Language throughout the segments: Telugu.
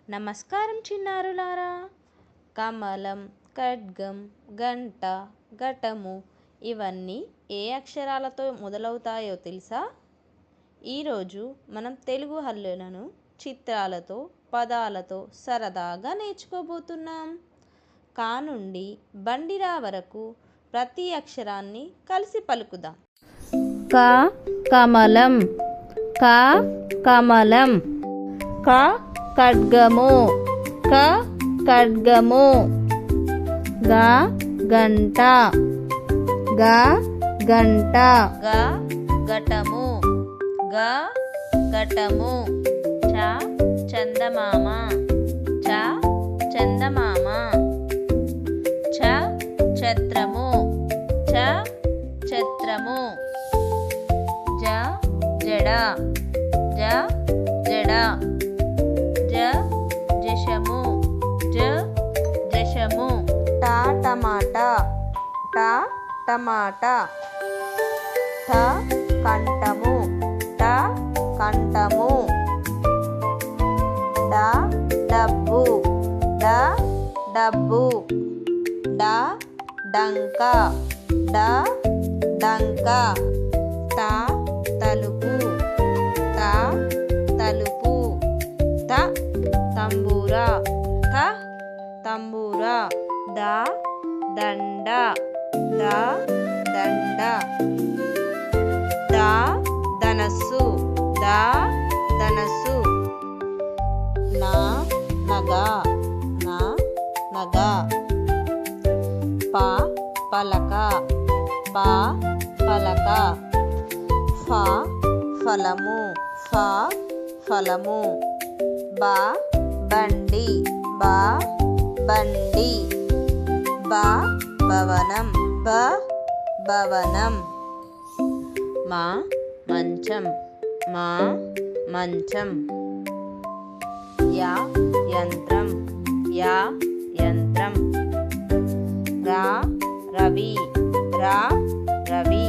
నమస్కారం చిన్నారులారా. కమలం, ఖడ్గం, గంట, ఘటము ఇవన్నీ ఏ అక్షరాలతో మొదలవుతాయో తెలుసా? ఈరోజు మనం తెలుగు హల్లులను చిత్రాలతో, పదాలతో సరదాగా నేర్చుకోబోతున్నాం. కా నుండి బండిరా వరకు ప్రతి అక్షరాన్ని కలిసి పలుకుదాం. క కమలం, క కమలం. క ఖడ్గము, క ఖడ్గము. గ గంట, గ గంట. గ ఘటము, గ ఘటము. చ చందమామ, చ చందమామ. చ ఛత్రము, చ ఛత్రము. జ జడ, జ జడ. జ జశము, జ జశము. ట టమాటా, ట టమాటా. ఠ కంఠము, ట కంఠము. డ డబ్బు, డ డబ్బు. డ డంక, డ డంక. త తలుపు, త తలుపు. త తంబూరా, త తంబూరా. ద దండ, ద దండ. ద ధనస్సు, ద ధనస్సు. న నగ, న నగ. ప పలక, ప పలక. ఫ ఫలము, ఫ ఫలము. బ బండి, బ బండి. బ భవనం, బ భవనం. మ మంచం, మా మంచం. య యంత్రం, యా యంత్రం. రా రవి, రా రవి.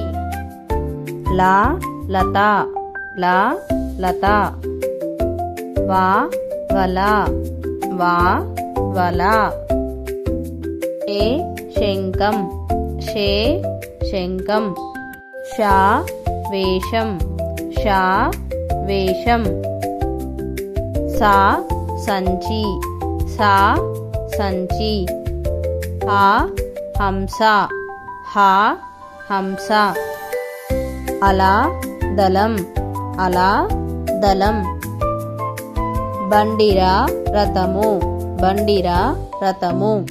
లా లత, లా లత. వా వల, వా వల. షే శంఖం, షే శంఖం. షా వేషం, షా వేషం. సా సంచి, సా సంచి. హా హంస, హా హంస. అలా దళం, అలా దళం. బండిరా రథము, బండిరా రథము.